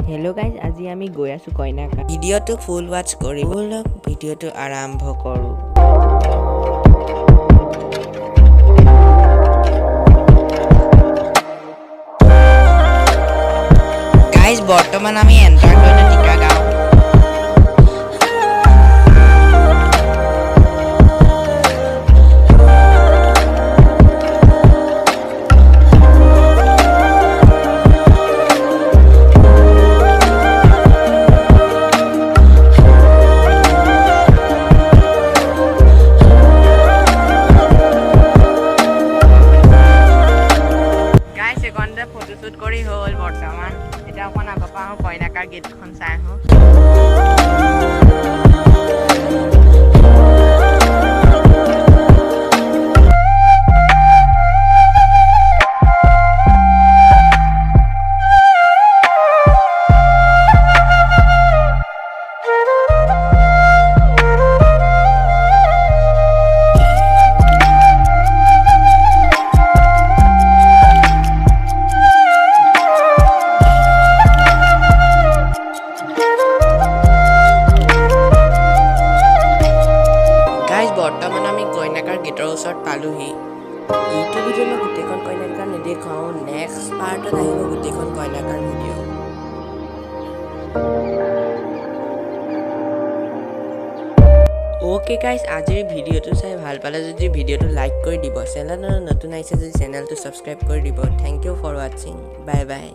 hello guys আজি আমি গৈ আছো কইনাকা ভিডিওটো ফুল ওয়াচ কৰিব লওক ভিডিওটো আৰম্ভ কৰো গাইজ বৰ্তমান আমি এন্টাৰ কৰিলো টিকা গাঁও ফটোশুট কৰি হ'ল বৰ্তমান এটা অকন আগপা কইনাকাৰ গেটখন চাই আহো বৰ্তমান আমি কইনাকাৰ গেটৰ ওচৰত পালোহি এইটো ভিডিঅ' মই গোটেইখন কইনাকাৰ নেদেখাওঁ নেক্সট পাৰ্টত আহিব গোটেইখন কইনাকাৰ ভিডিঅ' ওকে গাইজ আজিৰ ভিডিঅ'টো চাই ভাল পালে যদি ভিডিঅ'টো লাইক কৰি দিব চেনেলত নতুন আহিছে যদি চেনেলটো ছাবস্ক্ৰাইব কৰি দিব থেংক ইউ ফৰ ৱাচিং বাই বাই